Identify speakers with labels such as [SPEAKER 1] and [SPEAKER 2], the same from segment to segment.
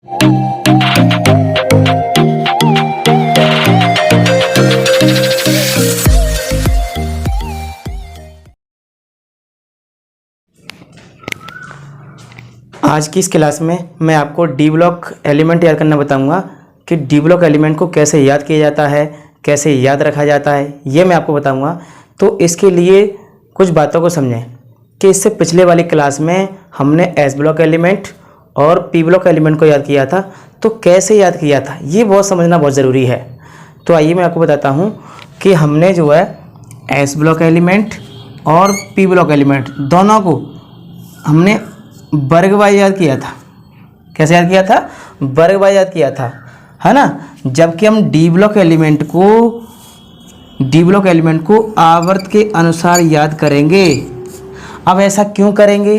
[SPEAKER 1] आज की इस क्लास में मैं आपको डी ब्लॉक एलिमेंट याद करना बताऊंगा कि डी ब्लॉक एलिमेंट को कैसे याद किया जाता है, कैसे याद रखा जाता है, ये मैं आपको बताऊंगा। तो इसके लिए कुछ बातों को समझें कि इससे पिछले वाली क्लास में हमने एस ब्लॉक एलिमेंट और पी ब्लॉक एलिमेंट को याद किया था, तो कैसे याद किया था ये बहुत समझना बहुत ज़रूरी है। तो आइए मैं आपको बताता हूँ कि हमने जो है एस ब्लॉक एलिमेंट और पी ब्लॉक एलिमेंट दोनों को हमने वर्ग वाइज याद किया था। कैसे याद किया था? वर्ग वाइज याद किया था, है ना। जबकि हम डी ब्लॉक एलिमेंट को आवर्त के अनुसार याद करेंगे। अब ऐसा क्यों करेंगे?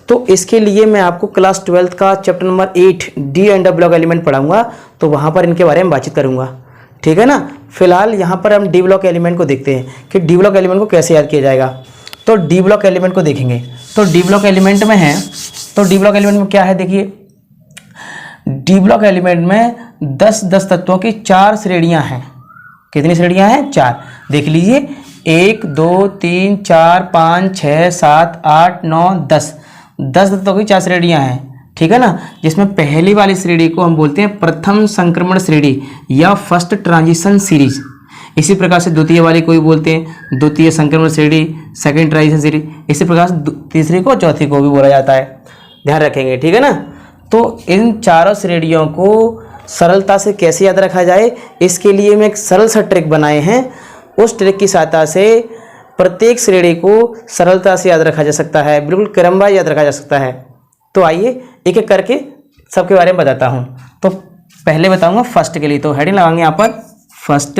[SPEAKER 1] तो इसके लिए मैं आपको क्लास 12th का chapter number 8 D and block element पढ़ाऊंगा, तो वहाँ पर इनके बारे में बातचीत करूँगा, ठीक है ना। फिलहाल यहाँ पर हम डी ब्लॉक एलिमेंट को देखते हैं कि डी ब्लॉक एलिमेंट को कैसे याद किया जाएगा। तो डी ब्लॉक एलिमेंट को देखेंगे तो डी ब्लॉक एलिमेंट में है, तो डी ब्लॉक एलिमेंट में क्या है, देखिए डी ब्लॉक एलिमेंट में 10 तत्वों की 4 श्रेणियां हैं। कितनी श्रेणियां हैं? 4। देख लीजिए 1 2 3 4 5 6 7 8 9 10 तत्वों की 4 श्रेणियां हैं, ठीक है ना। जिसमें पहली वाली श्रेणी को हम बोलते हैं प्रथम संक्रमण श्रेणी या फर्स्ट ट्रांजिशन सीरीज। इसी प्रकार से द्वितीय वाली को भी बोलते हैं द्वितीय संक्रमण श्रेणी, सेकंड ट्रांजिशन श्रेणी। इसी प्रकार से तीसरी को, चौथी को भी बोला जाता है, ध्यान रखेंगे, ठीक है ना। तो इन चारों श्रेणियों को सरलता से कैसे याद रखा जाए, इसके लिए मैं एक सरल सा ट्रिक बनाए हैं। उस ट्रिक की सहायता से प्रत्येक श्रेणी को सरलता से याद रखा जा सकता है, बिल्कुल क्रमवार याद रखा जा सकता है। तो आइए एक एक करके सबके बारे में बताता हूँ। तो पहले बताऊँगा फर्स्ट के लिए, तो हेडिंग लगाएंगे यहाँ पर first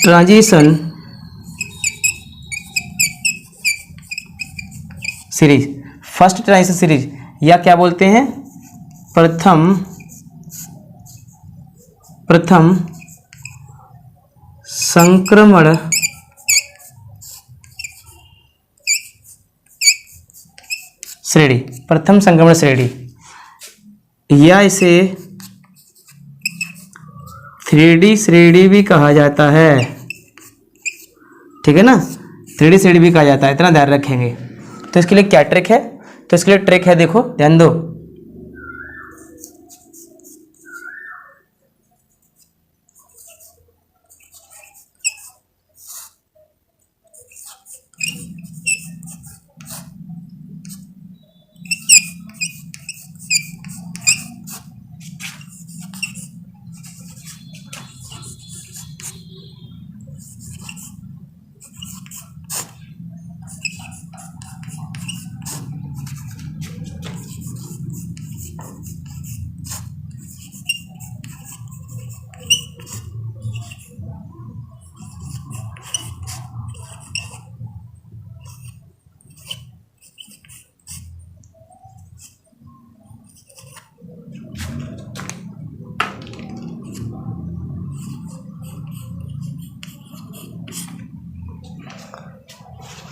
[SPEAKER 1] transition series. First transition series या क्या बोलते हैं, प्रथम संक्रमण श्रेणी, प्रथम संक्रमण श्रेणी, या इसे 3D श्रेणी भी कहा जाता है, ठीक है ना। 3D श्रेणी भी कहा जाता है, इतना ध्यान रखेंगे। तो इसके लिए क्या ट्रिक है? तो इसके लिए ट्रिक है, देखो ध्यान दो।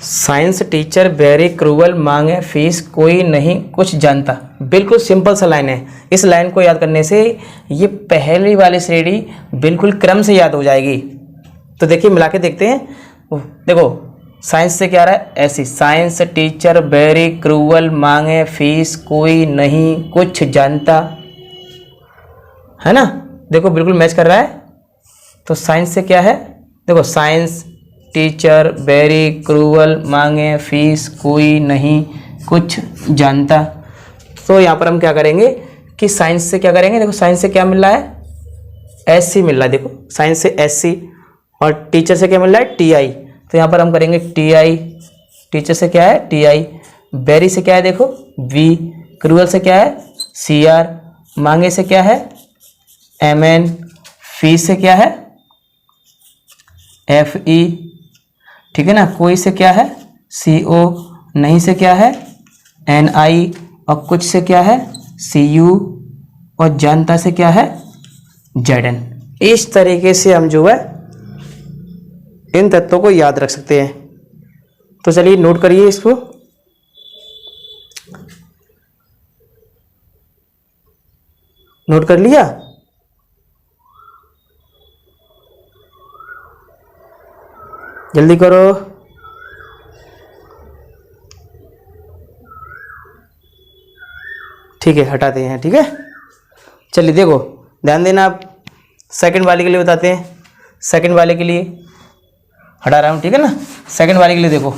[SPEAKER 1] साइंस टीचर वेरी क्रूअल, मांगे फीस कोई नहीं कुछ जानता। बिल्कुल सिंपल सा लाइन है। इस लाइन को याद करने से ये पहली वाली श्रेणी बिल्कुल क्रम से याद हो जाएगी। तो देखिए मिला के देखते हैं। देखो साइंस से क्या आ रहा है, ऐसी साइंस टीचर वेरी क्रूअल, मांगे फीस कोई नहीं कुछ जानता, है ना। देखो बिल्कुल मैच कर रहा है। तो साइंस से क्या है, देखो साइंस टीचर वेरी क्रूअल, मांगे फीस कोई नहीं कुछ जानता। तो यहाँ पर हम क्या करेंगे कि साइंस से क्या करेंगे, देखो साइंस से क्या मिल रहा है, एससी मिल रहा है। देखो साइंस से एससी और टीचर से क्या मिल रहा है, टीआई। तो यहाँ पर हम करेंगे टीआई, टीचर से क्या है टीआई, वेरी से क्या है देखो वी, क्रूअल से क्या है सीआर, मांगे से क्या है एमएन, फीस से क्या है एफई, ठीक है ना। कोई से क्या है सीओ, नहीं से क्या है एनआई, और कुछ से क्या है सीयू, और जानता से क्या है जेडन। इस तरीके से हम जो है इन तत्वों को याद रख सकते हैं, तो चलिए नोट करिए इसको। नोट कर लिया? जल्दी करो। ठीक है, हटाते हैं। ठीक है, चलिए देखो, ध्यान देना आप। सेकंड वाले के लिए बताते हैं। सेकंड वाले के लिए हटा रहा हूँ, ठीक है ना। सेकंड वाले के लिए देखो,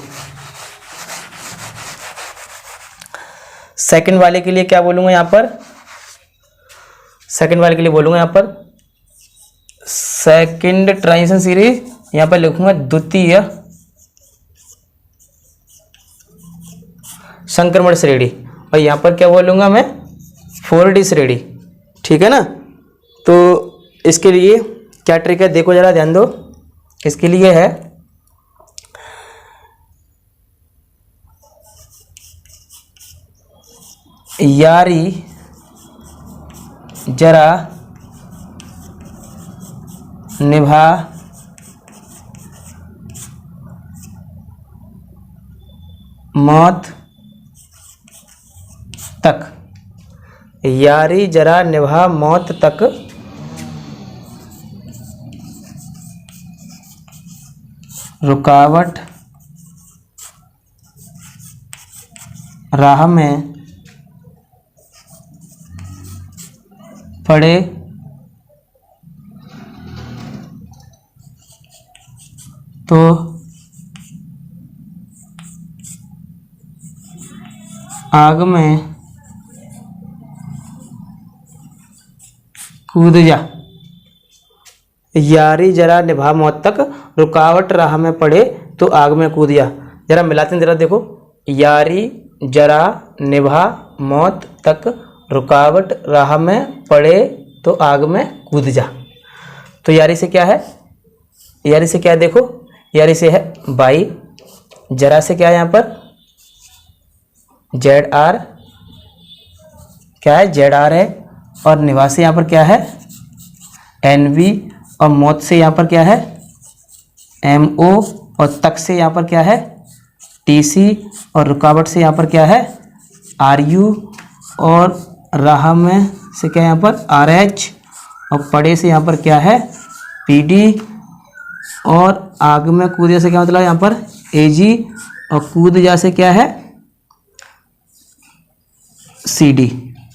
[SPEAKER 1] सेकंड वाले के लिए क्या बोलूँगा यहाँ पर? सेकंड वाले के लिए बोलूँगा यहाँ पर सेकंड ट्रांजिशन सीरीज, यहाँ पर लिखूंगा द्वितीय संक्रमण श्रेणी, और यहाँ पर क्या बोलूँगा मैं? 4D श्रेणी। ठीक है ना। तो इसके लिए क्या ट्रिक है देखो जरा, ध्यान दो। इसके लिए है यारी जरा निभा मौत तक, यारी जरा निभा मौत तक रुकावट राह में पड़े तो आग में कूद जा। यारी जरा निभा मौत तक, रुकावट राह में पड़े तो आग में कूद जा। जरा मिलाते हैं, जरा देखो। यारी जरा निभा मौत तक, रुकावट राह में पड़े तो आग में कूद जा। तो यारी से क्या है? यारी से क्या है देखो, यारी से है बाई, जरा से क्या है यहाँ पर? ZR, क्या है? ZR है, और निभा से यहाँ पर क्या है? NV, और मौत से यहाँ पर क्या है? MO, और तक से यहाँ पर क्या है? TC, और रुकावट से यहाँ पर क्या है? RU, और राह में से क्या है यहाँ पर? RH, और पड़े से यहाँ पर क्या है? PD, और आग में कूद से क्या मतलब यहाँ पर? AG, और कूद जा से क्या है? CD।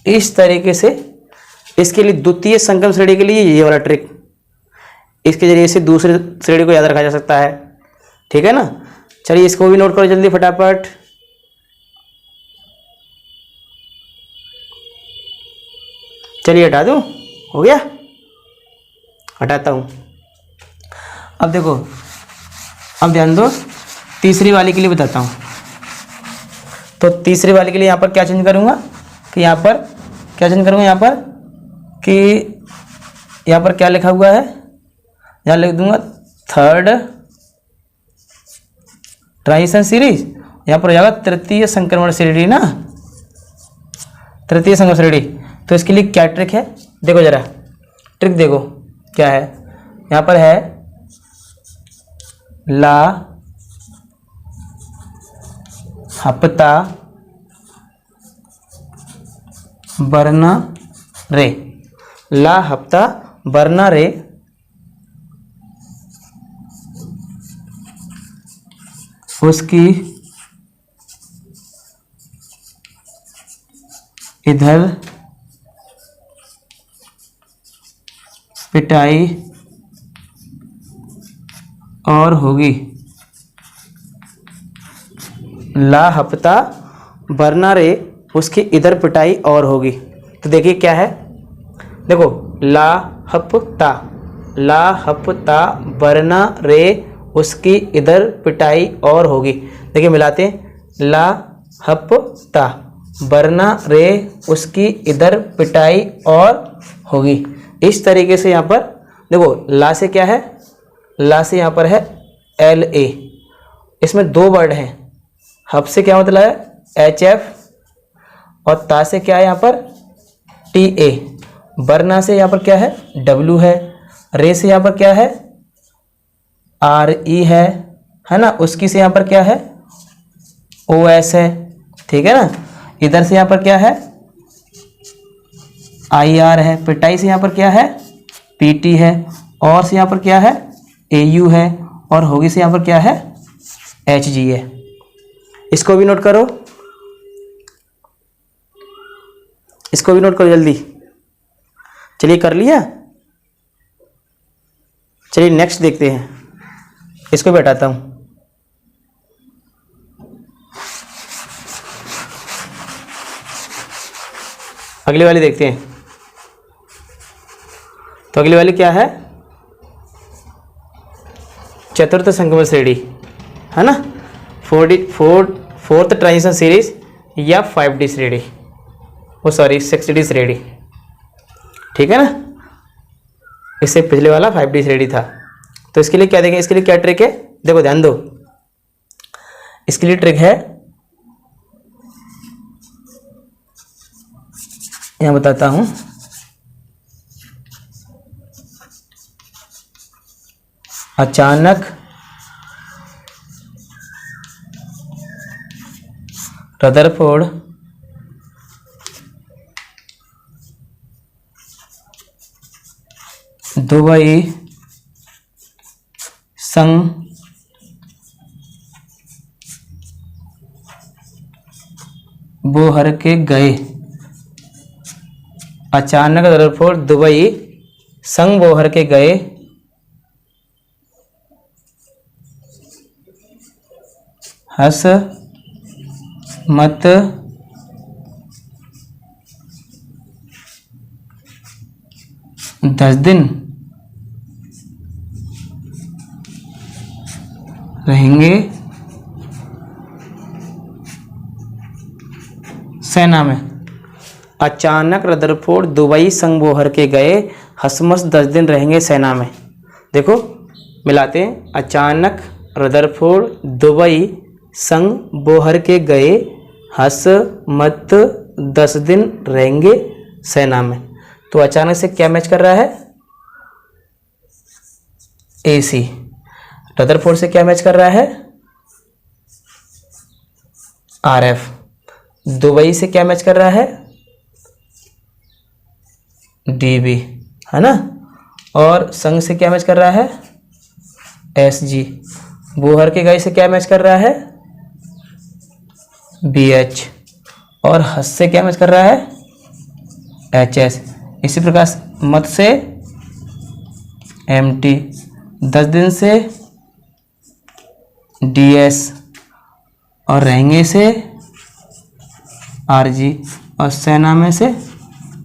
[SPEAKER 1] इस तरीके से इसके लिए द्वितीय संक्रमण श्रेणी के लिए ये वाला ट्रिक, इसके जरिए से दूसरे श्रेणी को याद रखा जा सकता है। ठीक है ना। चलिए इसको भी नोट करो जल्दी फटाफट। चलिए हटा दूं, हो गया? हटाता हूं। अब देखो, अब ध्यान दो, तीसरी वाली के लिए बताता हूं। तो तीसरी वाली के लिए यहाँ पर क्या चेंज करूंगा कि यहाँ पर क्या चेंज करूंगा, यहाँ पर कि यहाँ पर क्या लिखा हुआ है, यहाँ लिख दूंगा थर्ड ट्रांजिशन सीरीज, यहाँ पर हो जाएगा तृतीय संक्रमण श्रेणी ना, तृतीय संक्रमण श्रेणी। तो इसके लिए क्या ट्रिक है देखो जरा, ट्रिक देखो क्या है। यहाँ पर है ला हप्ता बरना रे, ला हप्ता बरना रे, उसकी इधर पिटाई और होगी। ला हप्ता बरना रे, उसकी इधर पिटाई और होगी। तो देखिए क्या है, देखो ला हप्ता बरना रे, उसकी इधर पिटाई और होगी। देखिए मिलाते हैं, ला हप्ता बरना रे, उसकी इधर पिटाई और होगी। इस तरीके से यहाँ पर देखो, ला से क्या है, ला से यहाँ पर है LA, इसमें दो वर्ड हैं। हप से क्या मतलब है HF, और ता से क्या है यहाँ पर TA, बरना से यहाँ पर क्या है W है, रे से यहाँ पर क्या है RE है ना, उसकी से यहाँ पर क्या है OS है, ठीक है ना। इधर से यहाँ पर क्या है IR है, फिर टाई से यहाँ पर क्या है PT है, और से यहाँ पर क्या है AU है, और होगी से यहाँ पर क्या है HG है। इसको भी नोट करो, इसको भी नोट करो जल्दी। चलिए कर लिया, चलिए नेक्स्ट देखते हैं, इसको भी हटाता हूँ। अगली वाली देखते हैं। तो अगली वाली क्या है, चतुर्थ संगम श्रेणी है ना, फोर्थ ट्रांजिशन सीरीज या 5D श्रेणी, वो सॉरी 6D श्रेणी, ठीक है ना। इससे पिछले वाला 5D श्रेणी था। तो इसके लिए क्या देखें, इसके लिए क्या ट्रिक है, देखो ध्यान दो। इसके लिए ट्रिक है, यहां बताता हूं। अचानक रदरफोर्ड दुबई संग बोहर के गए। अचानक रदरफोर्ड दुबई संग बोहर के गए, हंस मत दस दिन रहेंगे सेना में। अचानक रदरफोर्ड दुबई संग बोहर के गए, हसमस 10 दिन रहेंगे सेना में। देखो मिलाते हैं, अचानक रदरफोर्ड दुबई संग बोहर के गए, हस मत 10 दिन रहेंगे सेना में। तो अचानक से क्या मैच कर रहा है, AC। रदरफोर्ड से क्या मैच कर रहा है, RF। दुबई से क्या मैच कर रहा है, DB, है ना। और संग से क्या मैच कर रहा है, SG। बोहर के गए से क्या मैच कर रहा है, BH। और हस से क्या मैच कर रहा है, HS। इसी प्रकार मत से MT, 10 दिन से DS, और रहेंगे से RG, और सेना में से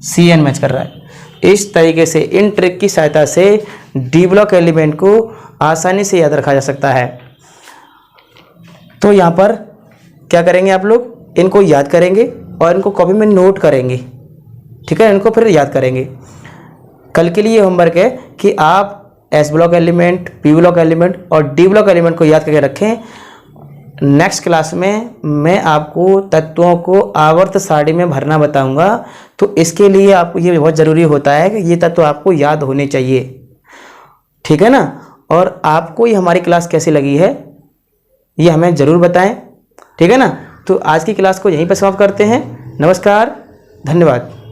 [SPEAKER 1] CN मैच कर रहा है। इस तरीके से इन ट्रिक की सहायता से डी ब्लॉक एलिमेंट को आसानी से याद रखा जा सकता है। तो यहाँ पर क्या करेंगे, आप लोग इनको याद करेंगे और इनको कॉपी में नोट करेंगे, ठीक है। इनको फिर याद करेंगे। कल के लिए होमवर्क है कि आप S block element, P block element और D ब्लॉक एलिमेंट को याद करके रखें। नेक्स्ट क्लास में मैं आपको तत्वों को आवर्त सारणी में भरना बताऊंगा। तो इसके लिए आपको ये बहुत ज़रूरी होता है कि ये तत्व आपको याद होने चाहिए, ठीक है ना। और आपको ये हमारी क्लास कैसी लगी है ये हमें ज़रूर बताएं, ठीक है ना। तो आज की क्लास को यहीं पर समाप्त करते हैं। नमस्कार, धन्यवाद।